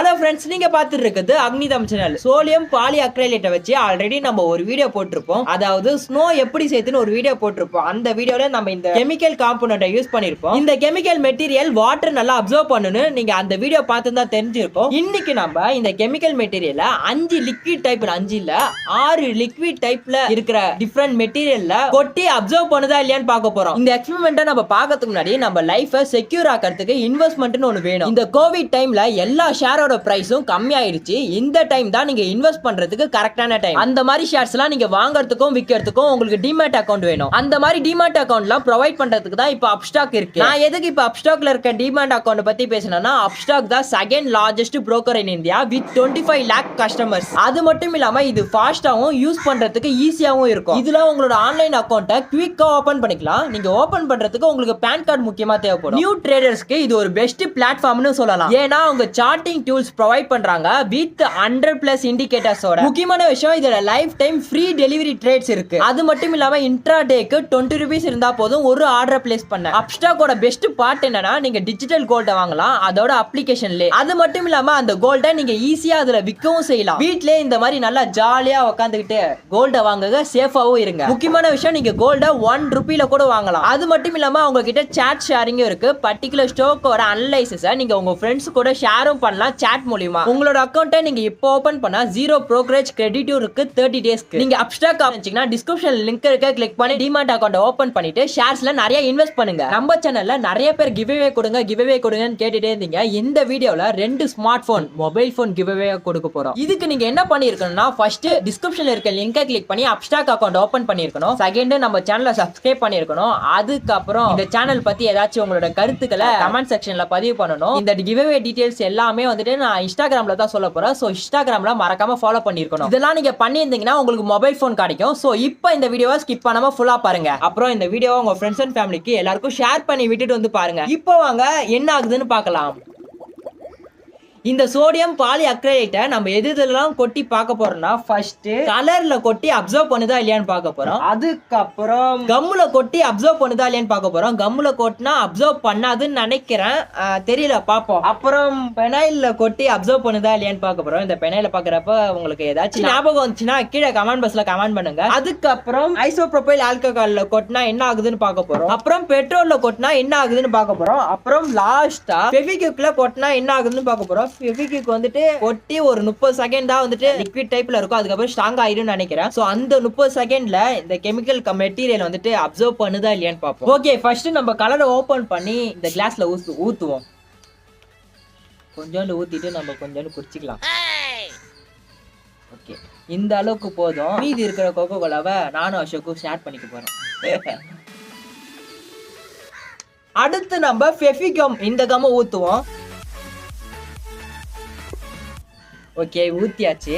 Hello friends, நீங்க பார்த்துட்டு இருக்குது அக்னி தமிழ் சேனல். சோடியம் பாலி அக்ரைலேட்டை வச்சு ஆல்ரெடி நம்ம ஒரு வீடியோ போட்டிருப்போம். அதாவது ஸ்னோ எப்படி சேர்த்துன்னு ஒரு வீடியோ போட்டிருப்போம். அந்த வீடியோல நம்ம இந்த கெமிக்கல் காம்பனன்ட்டை யூஸ் பண்ணிருப்போம். இந்த கெமிக்கல் மெட்டீரியல் வாட்டர் நல்லா அப்சர்வ் பண்ணுன்னு நீங்க அந்த வீடியோ பார்த்து தான் தெரிஞ்சிருக்கும். இன்னைக்கு நம்ம இந்த கெமிக்கல் மெட்டீரியல்ல 5 லிக்விட் டைப்ல 5 இல்ல 6 லிக்விட் டைப்ல இருக்கிற டிஃபரண்ட் மெட்டீரியல்ல கொட்டி அப்சர்வ் பண்ணுதா இல்லையான்னு பார்க்க போறோம். இந்த எக்ஸ்பெரிமெண்ட்டை நம்ம பார்க்கிறதுக்கு முன்னாடி நம்ம லைஃபை செக்யூர் ஆக்கிறதுக்கு இன்வெஸ்ட்மெண்ட்னு ஒன்று வேணும். இந்த கோவிட் டைம்ல எல்லா ஷேரோட பிரைஸும் கம்மி ஆயிடுச்சு. இந்த டைம் தான் நீங்க இன்வெஸ்ட் பண்றதுக்கு கரெக்டான டைம். அந்த மாதிரி ஷேர்ஸ்லாம் நீங்க வாங்குறதுக்கும் விக்கிறதுக்கும் உங்களுக்கு டிமேட் அக்கவுண்ட் வேணும். அந்த மாதிரி டிமேட் அக்கவுண்ட்லாம் ப்ரொவைட் பண்றதுக்கு தான் இப்போ அப்ஸ்டாக் இருக்கு. நான் எதுக்கு இப்போ அப்ஸ்டாக்ல இருக்க டிமேட் அக்கவுண்ட் பத்தி பேசினா, அப்ஸ்டாக் தான் second largest broker in India with 25 lakh customers. அது மட்டும் இல்லாம இது ஃபாஸ்டாவும் யூஸ் பண்றதுக்கு ஈஸியாவும் இருக்கும். இதுல உங்களோட ஆன்லைன் அக்கவுண்ட்டை குவிக்கா ஓபன் பண்ணிக்கலாம். நீங்க ஓபன் பண்றதுக்கு உங்களுக்கு பான் கார்டு முக்கியமா தேவைப்படும். நியூ ட்ரேடர்ஸ்க்கு இது ஒரு பெஸ்ட் பிளாட்ஃபார்ம்னு சொல்லலாம். ஏன்னா அவங்க சார்ட்டிங் டூல்ஸ் ப்ரொவைட் பண்றாங்க வித் 100+ இண்டிகேட்டர்ஸோட. முக்கியமான விஷயம், இதுல life time free delivery trades இருக்கு. அது மட்டும் இல்லாம இன்ட்ராடேக்கு 20 rupees இருந்தா போதும் ஒரு ஆர்டர் பிளேஸ் பண்ண. அப்ஸ்டாக்கோட பெஸ்ட் பார்ட் என்னன்னா, நீங்க டிஜிட்டல் கோல்ட வாங்கலாம் அதோட அப்ளிகேஷன்ல. அது மட்டும் இல்லாம அந்த கோல்ட நீங்க ஈஸியா அதுல விற்கவும் செய்யலாம். வீட்லயே இந்த மாதிரி நல்லா ஜாலியா உட்காந்துக்கிட்டு கோல்ட வாங்குங்க, சேஃபாவும் இருங்க. முக்கியமான விஷயம், நீங்க கோல்ட 1 ரூபில கூட வாங்கலாம். அது மட்டும் இல்லாம அவங்க கிட்ட சாட் ஷேரிங்கும் இருக்கு. பர்டிகுலர் ஸ்டாக்கோட அனலைசிஸ் நீங்க உங்க ஃப்ரெண்ட்ஸ் கூட ஷேரும் பண்ணலாம் சாட் மூலமா. உங்களோட அக்கவுண்ட்டை நீங்க இப்போ ஓபன் பண்ணா 0 brokerage கிரெடிட்டும் இருக்கு 30 daysக்கு. நீங்க அப்ஸ்டாக் ஆரம்பிச்சீங்கன்னா டிஸ்கிரிப்ஷன் லிங்க் இருக்க கிளிக் பண்ணி டிமாட் அக்கவுண்ட் ஓபன் பண்ணிட்டு ஷேர்ஸ்ல நிறைய இன்வெஸ்ட் பண்ணுங்க. நம்ம சேனல்ல நிறைய பேர் கிவ்அவே கொடுங்கன்னு கேட்டுட்டே இருந்தீங்க. இந்த வீடியோல 2 smart phone mobile phone giveaway கொடுக்க போறோம். இதுக்கு நீங்க என்ன பண்ணிருக்கணும்னா, ஃபர்ஸ்ட் டிஸ்கிரிப்ஷன்ல இருக்க லிங்கை கிளிக் பண்ணி அப்ஸ்டாக் அக்கவுண்ட் ஓபன் பண்ணிருக்கணும். செகண்ட் நம்ம சேனலை சப்ஸ்கிரைப் பண்ணிருக்கணும். அதுக்கப்புறம் இந்த சேனல் பத்தி ஏதாச்சும் உங்களோட கருத்துக்களை கமெண்ட் செக்ஷன்ல பதிவு பண்ணணும். இந்த கிவ்அவே டீடைல்ஸ் எல்லாமே வந்துட்டு நான் இன்ஸ்டாகிராம்ல தான் சொல்ல போறேன். சோ இன்ஸ்டாகிராம்ல மறக்காம ஃபாலோ பண்ணிருக்கணும். இதெல்லாம் நீங்க பண்ணியிருந்தீங்கன்னா உங்களுக்கு மொபைல் போன் கிடைக்கும். சோ இப்போ இந்த வீடியோவை ஸ்கிப் பண்ணாம ஃபுல்லா பாருங்க. அப்புறம் இந்த வீடியோவை உங்க ஃப்ரெண்ட்ஸ் அண்ட் ஃபேமிலிக்கு எல்லாருக்கும் ஷேர் பண்ணி விட்டுட்டு வந்து பாருங்க. இப்போ வாங்க என்ன ஆகுதுன்னு பார்க்கலாம். இந்த சோடியம் பாலி அக்ரைலேட்டை நம்ம எதுலாம் கொட்டி பார்க்க போறோம்னா, ஃபர்ஸ்ட் கலர்ல கொட்டி அப்சர்வ் பண்ணுதா இல்லையான்னு பார்க்க போறோம். அதுக்கப்புறம் கம்முல கொட்டி அப்சர்வ் பண்ணுதா இல்லையான்னு பார்க்க போறோம். கம்முல கொட்டினா அப்சர்வ் பண்ணாதுன்னு நினைக்கிறேன், தெரியல, பார்ப்போம். அப்புறம் பெனாயில்ல கொட்டி அப்சர்வ் பண்ணுதா இல்லையான்னு பார்க்க போறோம். இந்த பெனாயில பாக்குறப்ப உங்களுக்கு ஏதாச்சும் ஞாபகம் வந்துச்சுன்னா கீழே கமெண்ட் பாக்ஸ்ல கமெண்ட் பண்ணுங்க. அதுக்கப்புறம் ஐசோப்ரோபைல் ஆல்கஹால்ல கொட்டினா என்ன ஆகுதுன்னு பார்க்க போறோம். அப்புறம் பெட்ரோல்ல கொட்டினா என்ன ஆகுதுன்னு பார்க்க போறோம். அப்புறம் லாஸ்டா ஃபெவிக்விக்ல கொட்டினா என்ன ஆகுதுன்னு பார்க்க போறோம். ஃபெவிக்விக் வந்துட்டு கொட்டி ஒரு 30 செகண்ட் தான் வந்துட்டு லிக்விட் டைப்ல இருக்கும். அதுக்கப்புறம் ஸ்ட்ராங் ஆயிடும் நினைக்கிறேன். சோ அந்த 30 செகண்ட்ல இந்த கெமிக்கல் மெட்டீரியல் வந்துட்டு அப்சர்வ் பண்ணுதா இல்லையான்னு பார்ப்போம். ஓகே, ஃபர்ஸ்ட் நம்ம கலரை ஓபன் பண்ணி இந்த கிளாஸ்ல ஊத்துவோம். கொஞ்சோண்டு ஊத்திட்டு நம்ம கொஞ்சோண்டு குடிச்சிக்கலாம். ஓகே, இந்த அளவுக்கு போதும். மீதி இருக்கிற கோகோ கோலாவை நானும் அசோக்கும் ஷேர் பண்ணிக்க போறோம். அடுத்து நம்ம ஃபெவிகம் இந்த கம்மை ஊத்துவோம். ஓகே, ஊத்தியாச்சு.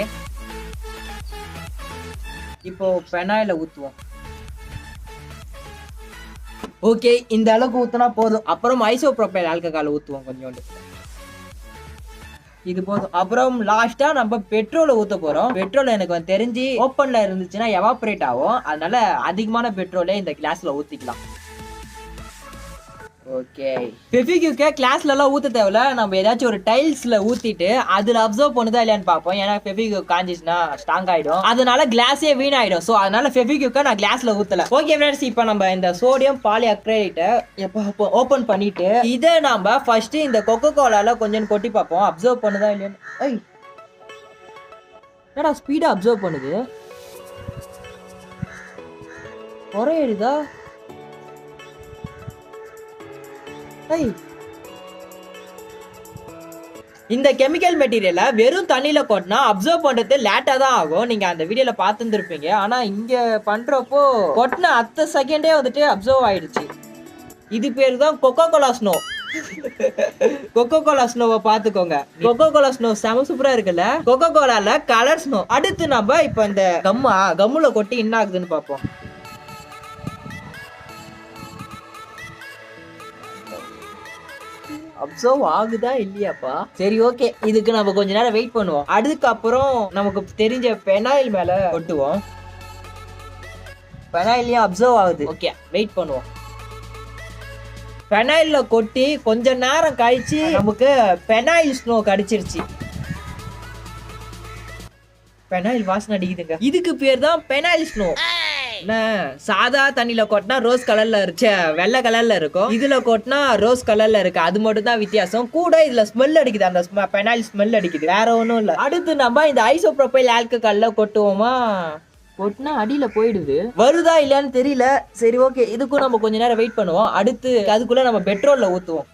இப்போ பெனாயில ஊத்துவோம். ஓகே, இந்த அளவுக்கு ஊத்துனா போதும். அப்புறம் ஐசோப்ரோபைல் ஆல்கஹால் ஊத்துவோம் கொஞ்சோண்டு. இது போதும். அப்புறம் லாஸ்டா நம்ம பெட்ரோலை ஊத்த போறோம். பெட்ரோல் எனக்கு தெரிஞ்சு ஓப்பன்ல இருந்துச்சுன்னா எவாபரேட் ஆகும். அதனால அதிகமான பெட்ரோலை இந்த கிளாஸ்ல ஊத்திக்கலாம். ஓகே, ஃபெவிக்விக்கை கிளாஸ்ல எல்லாம் ஊத்த தேவையில்ல. நம்ம ஏதாச்சும் ஒரு டைல்ஸ்ல ஊத்திட்டு அதுல அப்சர்வ் பண்ணுதா இல்லையான்னு பார்ப்போம். ஏன்னா ஃபெவிக்விக் காஞ்சிச்சுன்னா ஸ்ட்ராங் ஆயிடும். அதனால கிளாஸே வீணாயிடும். சோ அதனால ஃபெவிக்விக்கை நான் கிளாஸ்ல ஊத்தல. ஓகே ஃப்ரெண்ட்ஸ், இப்போ நம்ம இந்த சோடியம் பாலி அக்ரைலேட்டை எப்போ ஓபன் பண்ணிட்டு இதை நம்ம ஃபர்ஸ்ட் இந்த கொக்கோ கோலால கொஞ்சம் கொட்டி பார்ப்போம். அப்சர்வ் பண்ணுதா இல்லையான்னு. என்னடா ஸ்பீடா அப்சர்வ் பண்ணுது, குறையுதா? இந்த கெமிக்கல் மெட்டீரியலை வெறும் தண்ணியில கொட்டினா அப்சர்வ் பண்றது லேட்டா தான் ஆகும். நீங்க அந்த வீடியோல பார்த்துருப்பீங்க. ஆனா இங்க பண்றப்போ கொட்டின அடுத்த செகண்டே வந்துட்டு அப்சர்வ் ஆயிடுச்சு. இது பேரு தான் coca cola snow. Coca cola ஸ்னோவை பாத்துக்கோங்க. கொக்கோ கோலா ஸ்னோ செம சூப்பரா இருக்குல்ல. கொக்கோ கோலால கலர் ஸ்னோ. அடுத்து நம்ம இப்ப இந்த கம்முல கொட்டி என்ன ஆகுதுன்னு பார்ப்போம். அப்சர்வ் ஆகுதா இல்லையாப்பா? சரி, ஓகே, இதுக்கு நம்ம கொஞ்ச நேரம் வெயிட் பண்ணுவோம். அதுக்கப்புறம் நமக்கு தெரிஞ்ச பெனாயில் மேல கொட்டுவோம். பெனாயிலையும் அப்சர்வ் ஆகுது. ஓகே, வெயிட் பண்ணுவோம். பெனாயில்ல கொட்டி கொஞ்ச நேரம் கழிச்சு நமக்கு பெனாயில் ஸ்னோ கிடைச்சிருச்சு. பெனாயில் வாசனை அடிக்குதுங்க. இதுக்கு பேர் தான் பெனாயில் ஸ்னோ. சாதா தண்ணியில கொட்டினா ரோஸ் கலர்ல இருச்சு, வெள்ளை கலர்ல இருக்கும். இதுல கொட்டினா ரோஸ் கலர்ல இருக்கு. அது மட்டும் தான் வித்தியாசம். கூட இதுல ஸ்மெல் அடிக்குது, அந்த பெனாயில் ஸ்மெல் அடிக்குது, வேற ஒண்ணும் இல்ல. அடுத்து நம்ம இந்த ஐசோப்ரோபைல் ஆல்கஹால்ல கொட்டுவோமா? கொட்டினா அடியில போயிடுது. வருதா இல்லையான்னு தெரியல. சரி ஓகே, இதுக்கும் நம்ம கொஞ்ச நேரம் வெயிட் பண்ணுவோம். அடுத்து அதுக்குள்ள நம்ம பெட்ரோல்ல ஊத்துவோம்.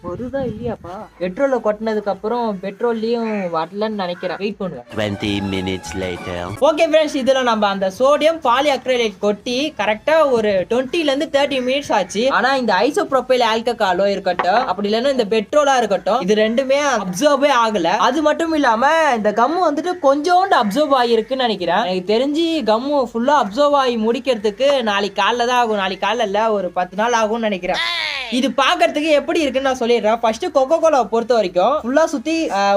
வருதா இல்லையாப்பா? பெட்ரோல்ல கொட்டினதுக்கு அப்புறம் பெட்ரோல்லயும் வரலன்னு நினைக்கிறேன். வெயிட் பண்ணுவேன். 20 minutes later. ஓகே ஃப்ரெண்ட்ஸ், இதுல நம்ம அந்த சோடியம் பாலிஅக்ரைலேட் கொட்டி கரெக்டா ஒரு 20 ல இருந்து 30 மினிட்ஸ் ஆச்சு. ஆனா இந்த ஐசோப்ரோபைல் ஆல்கஹாலோ இருக்கட்டும், அப்படி இல்லைன்னா இந்த பெட்ரோலா இருக்கட்டும், இது ரெண்டுமே அப்சர்வே ஆகல. அது மட்டும் இல்லாம இந்த கம்மு வந்துட்டு கொஞ்சோண்டு அப்சர்வ் ஆகிருக்குன்னு நினைக்கிறேன். எனக்கு தெரிஞ்சு கம்மு ஃபுல்லா அப்சர்வ் ஆகி முடிக்கிறதுக்கு நாளைக்கு காலைல தான் ஆகும். நாளைக்கு காலைல இல்ல, ஒரு 10 நாள் ஆகும்னு நினைக்கிறேன். இது பாக்குறதுக்கு எப்படி இருக்குன்னு நான் சொல்லிடுறேன். ஃபர்ஸ்ட் கொக்கோ கோலா பொறுத்த வரைக்கும் ஃபுல்லா சுத்தி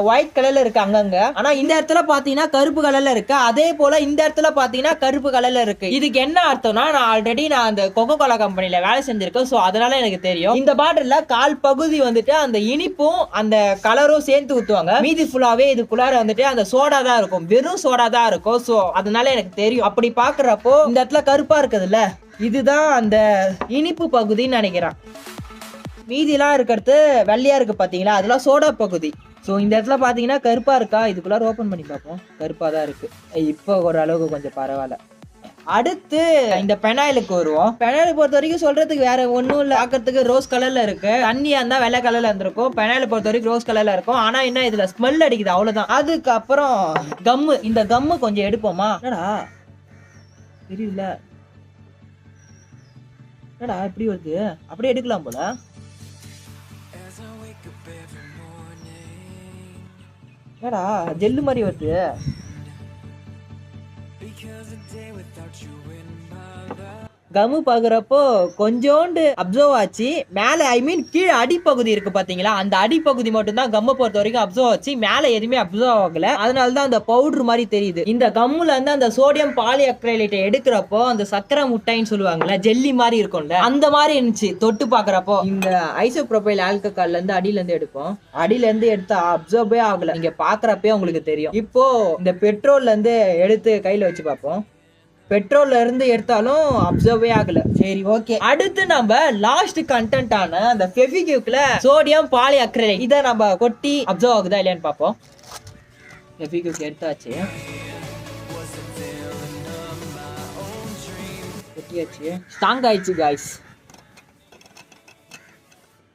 ஒயிட் கலர்ல இருக்கு அங்கங்க. ஆனா இந்த இடத்துல பாத்தீங்கன்னா கருப்பு கலர்ல இருக்கு. அதே போல இந்த இடத்துல பாத்தீங்கன்னா கருப்பு கலர்ல இருக்கு. இதுக்கு என்ன அர்த்தம்னா, நான் ஆல்ரெடி அந்த கொக்கோ கோலா கம்பெனில வேலை செஞ்சிருக்கேன். சோ அதனால எனக்கு தெரியும். இந்த பாட்டில்ல கால் பகுதி வந்துட்டு அந்த இனிப்பும் அந்த கலரும் சேர்த்து ஊத்துவாங்க. மீதி ஃபுல்லாவே இதுக்குள்ளார வந்துட்டு அந்த சோடா தான் இருக்கும், வெறும் சோடா தான் இருக்கும். சோ அதனால எனக்கு தெரியும். அப்படி பாக்குறப்போ இந்த இடத்துல கருப்பா இருக்குதுல்ல, இதுதான் அந்த இனிப்பு பகுதின்னு நினைக்கிறேன். மீதிலாம் இருக்கிறது வெள்ளையா இருக்கு பாத்தீங்களா, அதெல்லாம் சோடா பகுதி. ஸோ இந்த இடத்துல பாத்தீங்கன்னா கருப்பா இருக்கா, இதுக்குள்ளார ஓபன் பண்ணி பார்ப்போம். கருப்பா தான் இருக்கு. இப்போ ஒரு அளவுக்கு கொஞ்சம் பரவாயில்ல. அடுத்து இந்த பெனாயிலுக்கு வருவோம். பெனாயில் பொறுத்த வரைக்கும் சொல்றதுக்கு வேற ஒன்றும் இல்லை. பார்க்கறதுக்கு ரோஸ் கலர்ல இருக்கு. தண்ணியா இருந்தா வெள்ளை கலர்ல இருந்திருக்கும். பெனாயில் பொறுத்த வரைக்கும் ரோஸ் கலர்ல இருக்கும். ஆனா என்ன, இதுல ஸ்மெல் அடிக்குது, அவ்வளவுதான். அதுக்கப்புறம் கம்மு. இந்த கம்மு கொஞ்சம் எடுப்போமா? என்னடா தெரியல, என்னடா இப்படி வருது? அப்படியே எடுக்கலாம் போல. என்னடா ஜெல்லு மாதிரி வருது. கம்மு பாக்குறப்போ கொஞ்சோண்டு அப்சர்வ் ஆச்சு. மேல ஐ மீன் கீழே அடிப்பகுதி இருக்கு பாத்தீங்களா, அந்த அடிப்பகுதி மட்டும் தான் கம்ம பொறுத்த வரைக்கும் அப்சர்வ் ஆச்சு. மேல எதுவுமே அப்சர்வ் ஆகல. அதனாலதான் அந்த பவுடர் மாதிரி தெரியுது. இந்த கம்முல இருந்து அந்த சோடியம் பாலிஅக்ரைலேட்டை எடுக்கிறப்போ அந்த சக்கரை முட்டைன்னு சொல்லுவாங்கல்ல, ஜெல்லி மாதிரி இருக்கும்ல, அந்த மாதிரி இருந்துச்சு தொட்டு பாக்குறப்போ. இந்த ஐசோப்ரோபைல் ஆல்கஹால்ல இருந்து அடியில இருந்து எடுப்போம். அடியில இருந்து எடுத்தா அப்சர்வே ஆகல. நீங்க பாக்குறப்பே உங்களுக்கு தெரியும். இப்போ இந்த பெட்ரோல்ல இருந்து எடுத்து கையில வச்சு பார்ப்போம். பெட்ரோல்ல இருந்து எடுத்தாலும் அப்சர்வே ஆகல. சரி ஓகே, அடுத்து நம்ம லாஸ்ட் கண்டென்ட் ஆன அந்த ஃபெவிக்விக்ல சோடியம் பாலிஅக்ரைலேட் இதை நம்ம கொட்டி அப்சர்வ் ஆகுதா இல்லையான்னு பார்ப்போம். ஃபெவிக்விக் எடுத்தாச்சு, கொட்டியாச்சு, ஸ்ட்ராங் ஆயிடுச்சு காய்ஸ்.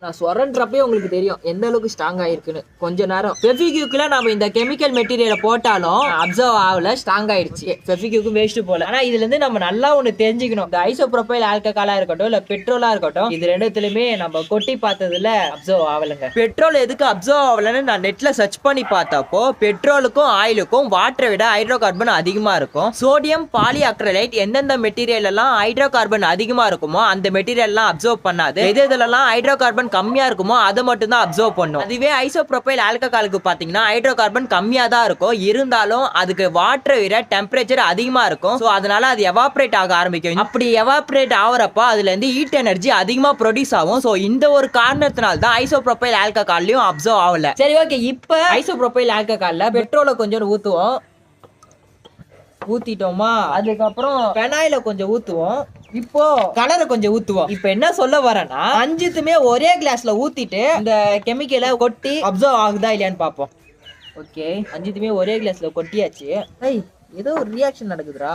நான் சொரன்றப்பே உங்களுக்கு தெரியும் எந்த அளவுக்கு ஸ்ட்ராங் ஆயிருக்குன்னு. கொஞ்ச நேரம் ஃபெவிக்விக்ல நம்ம இந்த கெமிக்கல் மெட்டீரியலை போட்டாலும் அப்சர்வ் ஆகல, ஸ்ட்ராங் ஆயிடுச்சு. ஃபெவிக்விக்கும் வேஸ்ட் போல. ஆனா இதுல இருந்து நம்ம நல்லா ஒண்ணு தெரிஞ்சுக்கணும். இந்த ஐசோப்ரோபைல் ஆல்கஹாலா இருக்கட்டும் இல்ல பெட்ரோலா இருக்கட்டும், இது ரெண்டுத்துலயுமே நம்ம கொட்டி பார்த்ததுல அப்சர்வ் ஆகலைங்க. பெட்ரோல் எதுக்கு அப்சர்வ் ஆகலன்னு நான் நெட்ல சர்ச் பண்ணி பார்த்தப்போ, பெட்ரோலுக்கும் ஆயிலுக்கும் வாட்டரை விட ஹைட்ரோ கார்பன் அதிகமா இருக்கும். சோடியம் பாலிஅக்ரைலேட் எந்தெந்த மெட்டீரியல் எல்லாம் ஹைட்ரோ கார்பன் அதிகமா இருக்குமோ அந்த மெட்டீரியல் எல்லாம் அப்சர்வ் பண்ணாது. இதெல்லாம் ஹைட்ரோ கார்பன் கம்மியா இருக்குமோ அதை மட்டும் தான் அப்சர்வ் பண்ணும். அதுவே ஐசோப்ரோபைல் ஆல்கஹாலுக்கு பாத்தீங்கன்னா ஹைட்ரோ கார்பன் கம்மியா தான் இருக்கும். இருந்தாலும் அதுக்கு வாட்டரை விட டெம்பரேச்சர் அதிகமா இருக்கும். சோ அதனால அது எவாபரேட் ஆக ஆரம்பிக்கும். அப்படி எவாபரேட் ஆகுறப்ப அதுல இருந்து ஹீட் எனர்ஜி அதிகமா ப்ரொடியூஸ் ஆகும். சோ இந்த ஒரு காரணத்தினால தான் ஐசோப்ரோபைல் ஆல்கஹால்லையும் அப்சர்வ் ஆகல. சரி ஓகே, இப்போ ஐசோப்ரோபைல் ஆல்கஹால்ல பெட்ரோலை கொஞ்சம் ஊத்துவோம். ஊத்திட்டோமா, அதுக்கப்புறம் பெனாயில கொஞ்சம் ஊத்துவோம். இப்போ கலரை கொஞ்சம் ஊத்துவோம். இப்போ என்ன சொல்ல வரேன்னா, அஞ்சுத்துமே ஒரே கிளாஸ்ல ஊத்திட்டு இந்த கெமிக்கலை கொட்டி அப்சர்வ் ஆகுதா இல்லையான்னு பார்ப்போம். ஓகே, அஞ்சுத்துமே ஒரே கிளாஸ்ல கொட்டியாச்சு. ஏதோ ஒரு ரியாக்ஷன் நடக்குதுடா.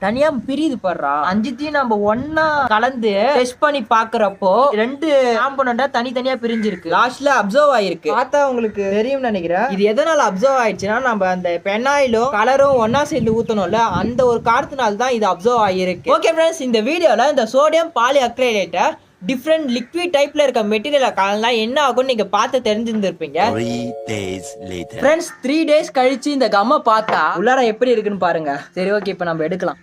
தனியா பிரியுது பாடுறா. அஞ்சுத்தையும் நம்ம ஒன்னா கலந்து டெஸ்ட் பண்ணி பாக்குறப்போ ரெண்டு காம்பனண்டா தனித்தனியா பிரிஞ்சிருக்கு. லாஸ்ட்ல அப்சர்வ் ஆயிருக்கு. பார்த்தா உங்களுக்கு தெரியும் நினைக்கிறேன். இது எதனால அப்சர்வ் ஆயிடுச்சுன்னா, நம்ம அந்த பெனாயிலும் கலரும் ஒன்னா சேர்ந்து ஊத்தணும்ல, அந்த ஒரு காரணத்தினால தான் இது அப்சர்வ் ஆயிருக்கு. ஓகே ஃப்ரெண்ட்ஸ், இந்த வீடியோல இந்த சோடியம் பாலிஅக்ரைலேட்டை டிஃப்ரெண்ட் லிக்விட் டைப்ல இருக்க மெட்டீரியலை கலந்தா என்ன ஆகும்னு நீங்க பார்த்து தெரிஞ்சிருந்திருப்பீங்க. 3 days later. ஃப்ரெண்ட்ஸ், 3 days கழிச்சு இந்த கம்மை பார்த்தா உள்ளார எப்படி இருக்குன்னு பாருங்க. சரி ஓகே, இப்போ நம்ம எடுக்கலாம்.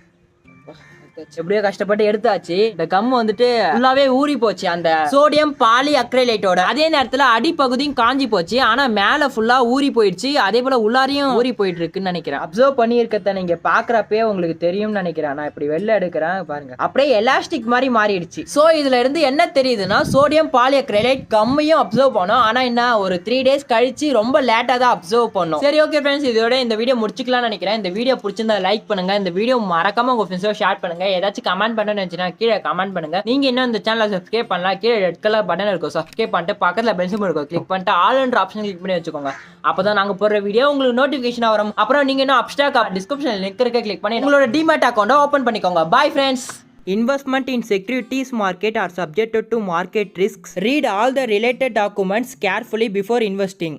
எப்படியோ கஷ்டப்பட்டு எடுத்தாச்சு. இந்த கம் வந்துட்டு ஃபுல்லாவே ஊறி போச்சு அந்த சோடியம் பாலி அக்ரைலேட்டோட. அதே நேரத்துல அடிப்பகுதியும் காஞ்சி போச்சு. ஆனா மேல ஃபுல்லா ஊறி போயிடுச்சு. அதே போல உள்ளாரையும் ஊறி போயிட்டு இருக்குன்னு நினைக்கிறேன். அப்சர்வ் பண்ணி இருக்கத நீங்க பாக்குறப்பே உங்களுக்கு தெரியும்னு நினைக்கிறேன். நான் இப்படி வெளில எடுக்கிறேன் பாருங்க, அப்படியே எலாஸ்டிக் மாதிரி மாறிடுச்சு. சோ இதுல இருந்து என்ன தெரியுதுன்னா சோடியம் பாலி அக்ரைலேட் கம்மையும் அப்சர்வ் பண்ணோம். ஆனா என்ன ஒரு 3 டேஸ் கழிச்சு ரொம்ப லேட்டா தான் அப்சர்வ் பண்ணோம். சரி ஓகே ஃப்ரெண்ட்ஸ், இதோட இந்த வீடியோ முடிச்சுக்கலாம்னு நினைக்கிறேன். இந்த வீடியோ பிடிச்சிருந்தா லைக் பண்ணுங்க. இந்த வீடியோ மறக்காம உங்க ஃப்ரெண்ட்ஸோட ஷேர் பண்ணுங்க. ஏதாச்சும் கமெண்ட் பண்ணணும்னு நினைச்சீங்கன்னா கீழே கமெண்ட் பண்ணுங்க. நீங்க இன்னும் இந்த சேனலை சப்ஸ்கிரைப் பண்ணலாம். கீழே ரெட் கலர் பட்டன் இருக்கும், சப்ஸ்கிரைப் பண்ணிட்டு பக்கத்துல பெல் சிம்பல் இருக்கும், கிளிக் பண்ணிட்டு ஆல் என்ற ஆப்ஷன் கிளிக் பண்ணி வச்சுக்கோங்க. அப்பதான் நாங்க போடுற வீடியோ உங்களுக்கு நோட்டிபிகேஷன் வரும். அப்புறம் நீங்க இன்னும் அப்ஸ்டாக் டிஸ்கிரிப்ஷன்ல லிங்க் இருக்க கிளிக் பண்ணி உங்களோட டிமேட் அக்கௌண்ட்டை ஓபன் பண்ணிக்கோங்க. Bye friends. Investment in securities market are subjected to market risks. Read all the related documents carefully before investing.